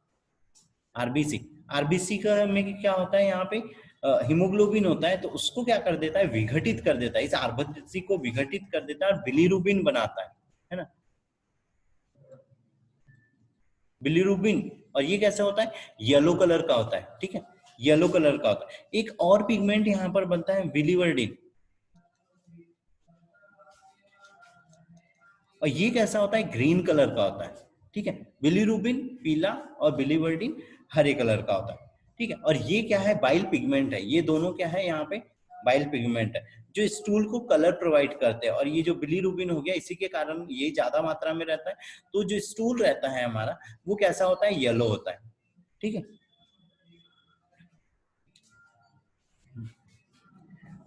आरबीसी, आरबीसी का में क्या होता है? यहाँ पे हीमोग्लोबिन होता है, तो उसको क्या कर देता है? विघटित कर देता है, इस आरबीसी को विघटित कर देता है और बिलीरुबिन बनाता है ना, बिलीरुबिन। और ये कैसे होता है? येलो कलर का होता है, ठीक है, येलो कलर का होता है। एक और पिगमेंट यहाँ पर बनता है बिलीवर्डिन, और ये कैसा होता है? ग्रीन कलर का होता है, ठीक है। बिलीरुबिन पीला और बिलीवर्डिन हरे कलर का होता है, ठीक है। और ये क्या है? बाइल पिगमेंट है। ये दोनों क्या है? यहाँ पे बाइल पिगमेंट है, जो स्टूल को कलर प्रोवाइड करते हैं। और ये जो बिलीरुबिन हो गया, इसी के कारण ये ज्यादा मात्रा में रहता है, तो जो स्टूल रहता है हमारा, वो कैसा होता है? येलो होता है, ठीक है।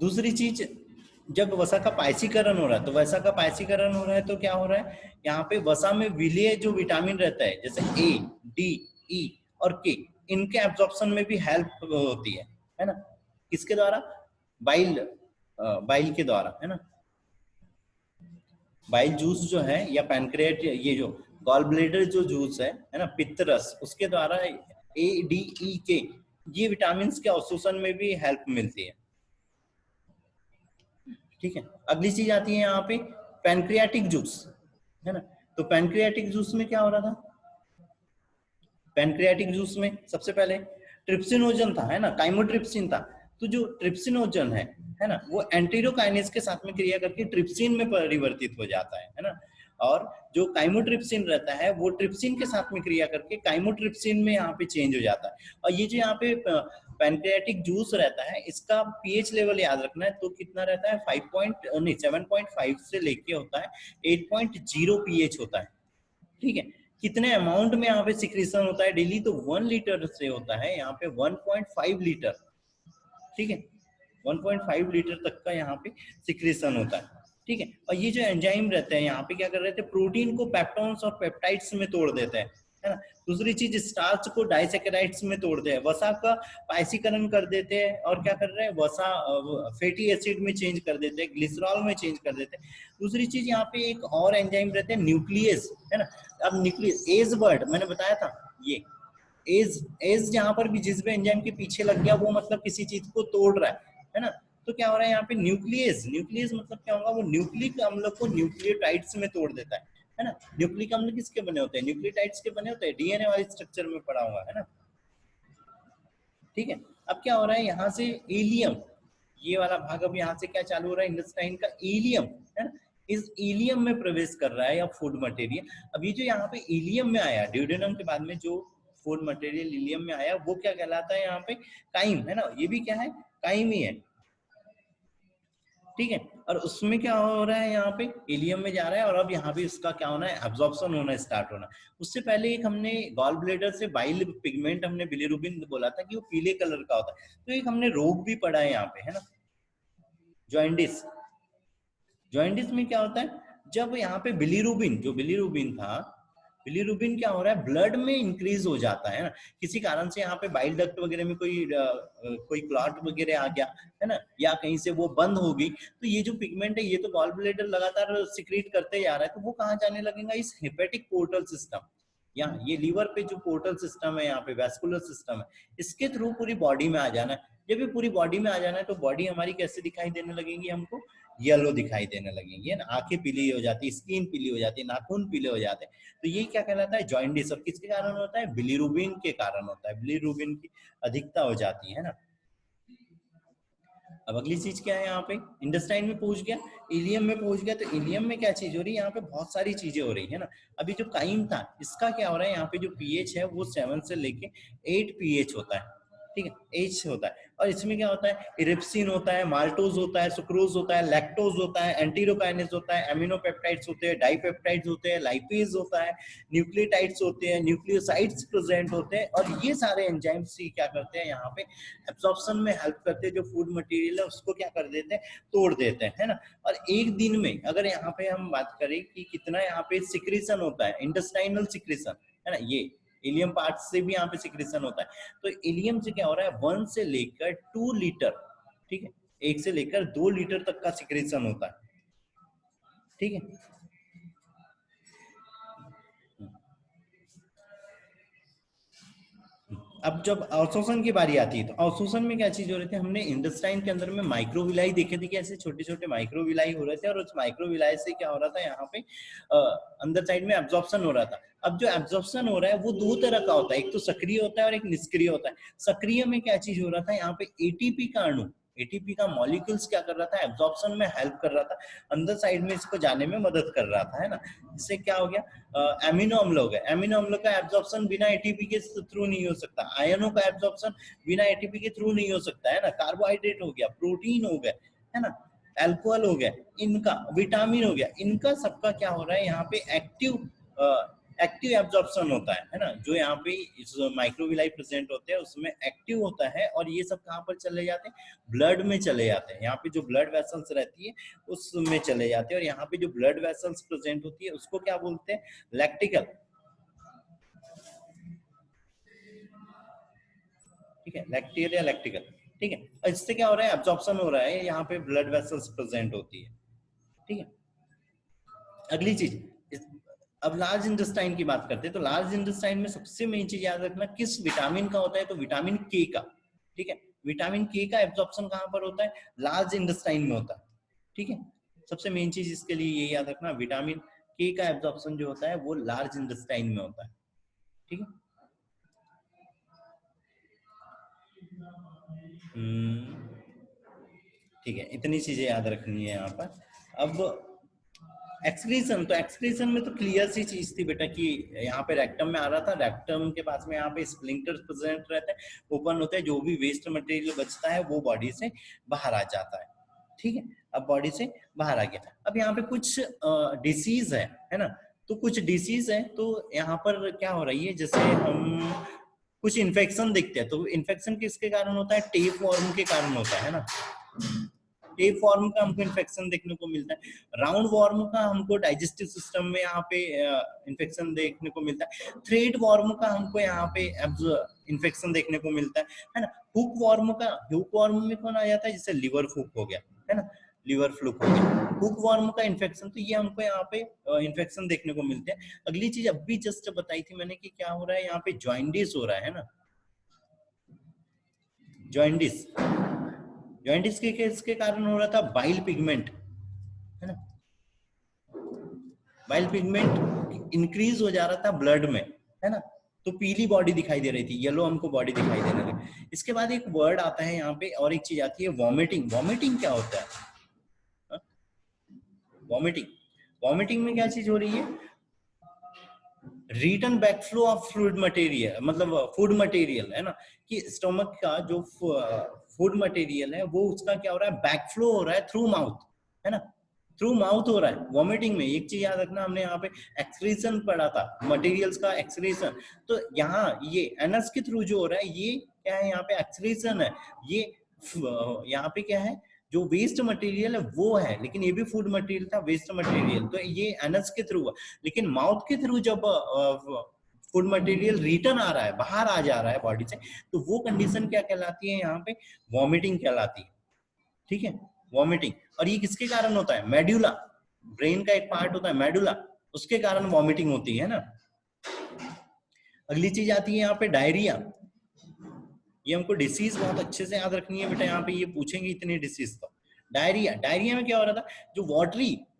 दूसरी चीज, जब वसा का पायसीकरण हो रहा है, तो वसा का पायसीकरण हो रहा है तो क्या हो रहा है? यहाँ पे वसा में विलीय जो विटामिन रहता है, जैसे ए, डी, ई और के, इनके एब्जॉर्प्शन में भी हेल्प होती है ना। किसके द्वारा? बाइल, बाइल के द्वारा, है ना। बाइल जूस जो है, या पैनक्रिएट, ये जो गॉल ब्लेडर जो जूस है ना, पित्त रस, उसके द्वारा ए, डी, ई, के, ये विटामिन के अवशोषण में भी हेल्प मिलती है, ठीक है। अगली चीज आती है यहाँ पे पैनक्रियाटिक जूस, है ना। तो पैनक्रियाटिक जूस में क्या हो रहा था? पैनक्रियाटिक जूस में सबसे पहले ट्रिप्सिनोजन था, है ना, काइमोट्रिप्सिन था। तो जो ट्रिप्सिनोजन है ना, वो एंटीरोकाइनेज के साथ में क्रिया करके ट्रिप्सिन में परिवर्तित हो जाता है ना। और जो काइमोट्रिप्सिन रहता है, वो ट्रिप्सिन के साथ में क्रिया करके काइमोट्रिप्सिन में यहाँ पे चेंज हो जाता है। और ये जो यहाँ पे पैनक्रियाटिक जूस रहता है, इसका पीएच लेवल याद रखना है, तो कितना रहता है? 7.5 से लेके होता है 8.0 पीएच होता है, ठीक है। कितने अमाउंट में यहाँ पे सिक्रीशन होता है डेली? तो 1 लीटर से होता है यहाँ पे 1.5 लीटर, ठीक है, 1.5 लीटर तक का यहाँ पे सिक्रीशन होता है, ठीक है। और ये जो एंजाइम रहते हैं यहाँ पे क्या कर रहे थे? प्रोटीन को पेप्टोन्स और पेप्टाइड्स में तोड़ देते हैं, है ना। दूसरी चीज, स्टार्च को डाइसैकेराइड्स में तोड़ते हैं, वसा का पाइसीकरण कर देते हैं, और क्या कर रहे हैं, वसा फैटी एसिड में चेंज कर देते हैं, ग्लिसरॉल में चेंज कर देते हैं। दूसरी चीज यहाँ पे एक और एंजाइम रहते हैं न्यूक्लियस, है ना। अब न्यूक्लियस एज वर्ड मैंने बताया था, ये एज जहां पर भी जिस भी एंजाइम के पीछे लग गया वो मतलब किसी चीज को तोड़ रहा है ना। तो क्या हो रहा है यहाँ पे, न्यूक्लियस, न्यूक्लियस मतलब क्या होगा, वो न्यूक्लिक अम्ल को न्यूक्लियोटाइड्स में तोड़ देता है ना। न्यूक्लिक अम्ल किसके बने होते हैं, न्यूक्लियोटाइड्स के बने होते हैं, डीएनए वाले स्ट्रक्चर में पड़ा हुआ है ना। ठीक है, अब क्या हो रहा है यहाँ से इलियम, ये वाला भाग, अब यहाँ से क्या चालू हो रहा है, इंटेस्टाइन का इलियम, है ना। इस इलियम में प्रवेश कर रहा है या फूड मटेरियल। अब ये जो यहाँ पे इलियम में आया, ड्यूडेनम के बाद में जो फूड मटेरियल इलियम में आया, वो क्या कहलाता है यहाँ पे, काइम, है ना। ये भी क्या है, काइम ही है, ठीक है। और उसमें क्या हो रहा है, यहाँ पे इलियम में जा रहा है, और अब यहाँ पे इसका क्या होना है, एब्जॉर्प्शन होना स्टार्ट होना। उससे पहले एक हमने गॉल ब्लेडर से बाइल पिगमेंट, हमने बिलिरुबिन बोला था कि वो पीले कलर का होता है। तो एक हमने रोग भी पढ़ा है यहाँ पे, है ना, जॉइंडिस। जॉइंडिस में क्या होता है, जब यहाँ पे बिलिरुबिन, जो बिलिरुबिन था, बिलिरुबिन क्या हो रहा है, ब्लड में इंक्रीज हो जाता है ना। किसी कारण से यहाँ पे बाइल डक्ट वगैरह में कोई क्लॉट वगैरह आ गया, है ना, या कहीं से वो बंद हो गई, तो ये जो पिगमेंट है ये तो गॉल ब्लैडर लगातार सिक्रीट करते जा रहा है, तो वो कहाँ जाने लगेगा, इस हेपेटिक पोर्टल सिस्टम, यहाँ ये लीवर पे जो पोर्टल सिस्टम है, यहाँ पे वैस्कुलर सिस्टम है, इसके थ्रू पूरी बॉडी में आ जाना है। जब ये पूरी बॉडी में आ जाना है तो बॉडी हमारी कैसे दिखाई देने लगेगी, हमको येलो दिखाई देने लगेंगी, है ना, आंखें पीली हो जाती है, स्किन पीली हो जाती है, नाखून पीले हो जाते हैं। तो ये क्या कहलाता है, जॉइंडिस। और किसके कारण होता है, बिलिरुबिन के कारण होता है, बिलिरुबिन की अधिकता हो जाती है ना। अब अगली चीज क्या है, यहाँ पे इंटेस्टाइन में पहुंच गया, इलियम में पहुंच गया, तो इलियम में क्या चीज हो रही है, यहाँ पे बहुत सारी चीजें हो रही है ना। अभी जो काइम था, इसका क्या हो रहा है, यहाँ पे जो पीएच है वो 7 से लेके 8 पीएच होता है, ठीक है, एच होता है। और इसमें क्या होता है, इरिप्सिन होता है, माल्टोज होता है, सुक्रोज होता है, लैक्टोज होता है, एंटीरोकाइनेज होता है, एमिनोपेप्टाइड्स होते हैं, डाइपेप्टाइड्स होते हैं, लाइपेज होता है, न्यूक्लियोटाइड्स होते हैं, न्यूक्लियोसाइड्स प्रेजेंट होते हैं। और ये सारे एंजाइम्स क्या करते हैं, यहाँ पे एब्जॉर्प्शन में हेल्प करते हैं, जो फूड मटेरियल है उसको क्या कर देते हैं, तोड़ देते हैं, है ना। और एक दिन में अगर यहाँ पे हम बात करें कि कितना यहाँ पे सिक्रीशन होता है, इंटेस्टाइनल सिक्रीशन, है ना, ये इलियम पार्ट से भी यहाँ पे सिक्रीशन होता है। तो इलियम से क्या हो रहा है, 1 से लेकर 2 लीटर, ठीक है, 1 से लेकर 2 लीटर तक का सिक्रीशन होता है, ठीक है। अब जब अवशोषण की बारी आती है, तो अवशोषण में क्या चीज हो रही थी, हमने इंटेस्टाइन के अंदर में माइक्रोविलाई देखे थे कि ऐसे छोटे छोटे माइक्रोविलाई हो रहे थे, और उस माइक्रोविलाई से क्या हो रहा था, यहाँ पे अंदर साइड में एब्जॉर्प्शन हो रहा था। अब जो एब्जॉर्प्शन हो रहा है वो 2 तरह का होता है, एक तो सक्रिय होता है और एक निष्क्रिय होता है। सक्रिय में क्या चीज हो रहा था, यहाँ पे एटीपी का अणु, एटीपी का मॉलिक्यूल्स क्या कर रहा था, एब्जॉर्प्शन में हेल्प कर रहा था, अंदर साइड में इसको जाने में मदद कर रहा था, है ना। इससे क्या हो गया, एमिनो अम्ल हो गया, एमिनो अम्ल का एब्जॉर्प्शन बिना एटीपी के थ्रू नहीं हो सकता, आयनों का एब्जॉर्प्शन बिना एटीपी के थ्रू नहीं हो सकता, है ना। कार्बोहाइड्रेट हो गया, प्रोटीन हो गया, है ना, अल्कोहल हो गया, इनका विटामिन हो गया, इनका सबका क्या हो रहा है, यहाँ पे एक्टिव एब्जॉर्प्शन होता है ना। जो यहाँ पे इस माइक्रोविलाई प्रेजेंट होते हैं उसमें एक्टिव होता है, और ये सब कहाँ पर चले जाते हैं, ब्लड में चले जाते हैं। यहाँ पे जो ब्लड वेसल्स रहती है उसमें चले जाते हैं, और यहाँ पे जो ब्लड वेसल्स प्रेजेंट होती है उसको क्या बोलते हैं, लैक्टिकल, ठीक है, लैक्टिकल या लैक्टिकल, ठीक है। और इससे क्या हो रहा है, एब्जॉर्प्शन हो रहा है, यहाँ पे ब्लड वेसल्स प्रेजेंट होती है, ठीक है। अगली चीज, अब लार्ज इंटेस्टाइन की बात करते हैं, तो लार्ज इंटेस्टाइन में सबसे मेन चीज याद रखना किस विटामिन का होता है, तो विटामिन के का, ठीक है। विटामिन के का एब्जॉर्प्शन कहां पर होता है, लार्ज इंटेस्टाइन में होता है, ठीक है। सबसे मेन चीज इसके लिए ये याद रखना, विटामिन के का एब्जॉर्प्शन जो होता है वो लार्ज इंटेस्टाइन में होता है, ठीक है। ठीक है, इतनी चीजें याद रखनी है यहाँ पर। अब एक्सक्रीशन, तो एक्सक्रीशन में तो क्लियर सी चीज थी बेटा कि यहाँ पे रेक्टम में आ रहा था, रेक्टम के पास में यहाँ पे स्प्लिंटर्स प्रेजेंट रहते हैं, ओपन होते हैं, जो भी वेस्ट मटेरियल बचता है वो बॉडी से बाहर आ जाता है, ठीक है। अब बॉडी से बाहर आ गया, अब यहाँ पे कुछ डिसीज है ना, तो कुछ डिसीज है, तो यहाँ पर क्या हो रही है, जैसे हम कुछ इन्फेक्शन देखते हैं, तो इन्फेक्शन किसके कारण होता है, टेप वॉर्म के कारण होता है ना। टेप वॉर्म का हमको इन्फेक्शन देखने को मिलता है, राउंड वॉर्म का हमको डाइजेस्टिव सिस्टम में यहाँ पे इन्फेक्शन देखने को मिलता है, थ्रेड वॉर्म का हमको यहाँ पे इन्फेक्शन देखने को मिलता है ना। हुक वॉर्म में कौन आ जाता है, जैसे लिवर फ्लूक हो गया, है ना, लिवर फ्लूक हो गया, हुक वॉर्म का इन्फेक्शन, तो ये हमको यहाँ पे इन्फेक्शन देखने को मिलते हैं। अगली चीज अभी जस्ट बताई थी मैंने कि क्या हो रहा है यहाँ पे, जॉइंडिस हो रहा है ना, जॉइंडिस के केस के कारण हो रहा था बाइल पिगमेंट, है ना, बाइल पिगमेंट इंक्रीज हो जा रहा था ब्लड में, है ना, तो पीली बॉडी दिखाई दे रही थी, येलो हमको बॉडी दिखाई देने लगी। इसके बाद एक वर्ड आता है यहाँ पे और एक चीज आती है वॉमिटिंग। वॉमिटिंग क्या होता है, वॉमिटिंग में क्या चीज हो रही है, return backflow of fluid material, मतलब फूड मटेरियल, है ना, कि स्टोमक का जो फूड मटेरियल है वो उसका क्या हो रहा है, बैकफ्लो हो रहा है थ्रू माउथ, है ना, थ्रू माउथ हो रहा है वॉमिटिंग में। एक चीज याद रखना, हमने यहाँ पे एक्सक्रीशन पढ़ा था, मटेरियल्स का एक्सक्रीशन, तो यहाँ ये एनस के थ्रू जो हो रहा है ये क्या है, यहाँ पे एक्सक्रीशन है, ये यहाँ पे क्या है, जो वेस्ट मटेरियल है वो है, लेकिन ये भी फूड मटेरियल था, वेस्ट मटेरियल, तो ये एनस के थ्रू हुआ। लेकिन माउथ के थ्रू जब फूड मटेरियल रिटर्न आ रहा है, बाहर आ जा रहा है बॉडी से, तो वो कंडीशन क्या कहलाती है, यहाँ पे वॉमिटिंग कहलाती है, ठीक है, वॉमिटिंग। और ये किसके कारण होता है, मेडुला, ब्रेन का एक पार्ट होता है मेडुला, उसके कारण वॉमिटिंग होती है ना। अगली चीज आती है यहाँ पे डायरिया। ये हमको डिसीज बहुत अच्छे से याद रखनी है बेटा, यहाँ पे ये पूछेंगे इतनी डिसीज। तो डायरिया में क्या हो रहा था, जो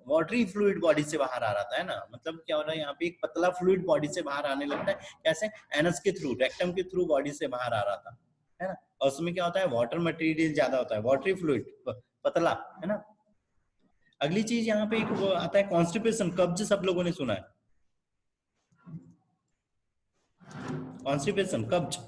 वाटरी फ्लूइड बॉडी से बाहर आ रहा था, है ना, मतलब क्या हो रहा है यहाँ पे एक पतला फ्लूइड बॉडी से बाहर आने लगता है, कैसे, एनस के थ्रू, रेक्टम के थ्रू बॉडी से बाहर आ रहा था, है ना, और उसमें क्या होता है, वाटर मटेरियल ज्यादा होता है, वाटरी फ्लूइड पतला, है ना। अगली चीज यहाँ पे एक आता है कॉन्स्टिपेशन, कब्ज सब लोगों ने सुना है, कॉन्स्टिपेशन कब्ज।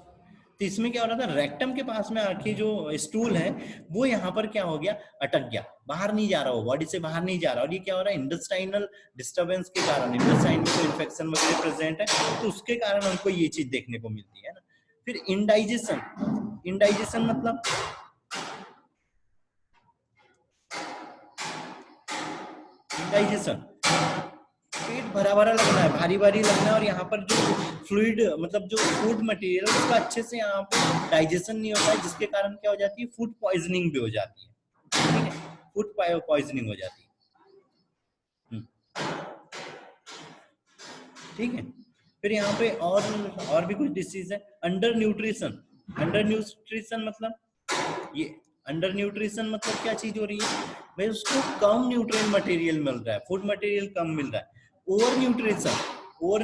तो इसमें क्या हो रहा था, रेक्टम के पास में आके जो स्टूल है वो यहाँ पर क्या हो गया, अटक गया, बाहर नहीं जा रहा, वो बॉडी से बाहर नहीं जा रहा, और ये क्या हो रहा है, इंटेस्टाइनल डिस्टर्बेंस के कारण, इंटेस्टाइन में कोई इन्फेक्शन वगैरह प्रेजेंट है, तो उसके कारण हमको ये चीज देखने को मिलती है ना। फिर इंडाइजेशन मतलब इंडाइजेशन, पेट भरा भरा लगना है, भारी भारी लगना है, और यहाँ पर जो फ्लूइड मतलब जो फूड मटेरियल उसका अच्छे से यहाँ पे डाइजेशन नहीं होता है, जिसके कारण क्या हो जाती है, फूड पॉइजनिंग भी हो जाती है, ठीक है, फूड पॉइजनिंग हो जाती है, ठीक है। फिर यहाँ पे और भी कुछ डिसीज है, अंडर न्यूट्रिशन मतलब ये अंडर न्यूट्रिशन मतलब क्या चीज हो रही है भाई, उसको कम न्यूट्रिएंट मटेरियल मिल रहा है, फूड मटेरियल कम मिल रहा है। ओवर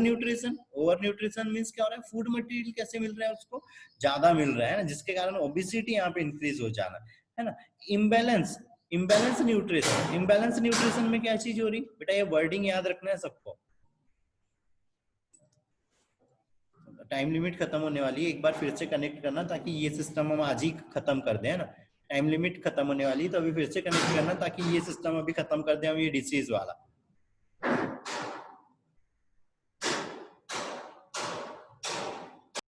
न्यूट्रिशन मींस क्या हो रहा है, फूड मटेरियल कैसे मिल रहा है, उसको ज्यादा मिल रहा है ना, जिसके कारण ओबेसिटी यहाँ पे इंक्रीज हो जाना है ना। इम्बैलेंस न्यूट्रिशन में क्या चीज हो रही बेटा, ये वर्डिंग याद रखना है सबको। टाइम लिमिट खत्म होने वाली है, एक बार फिर से कनेक्ट करना ताकि ये सिस्टम हम आज ही खत्म कर दें, है ना। टाइम लिमिट खत्म होने वाली है तो अभी फिर से कनेक्ट करना ताकि ये सिस्टम अभी खत्म कर दें हम, ये डिसीज वाला।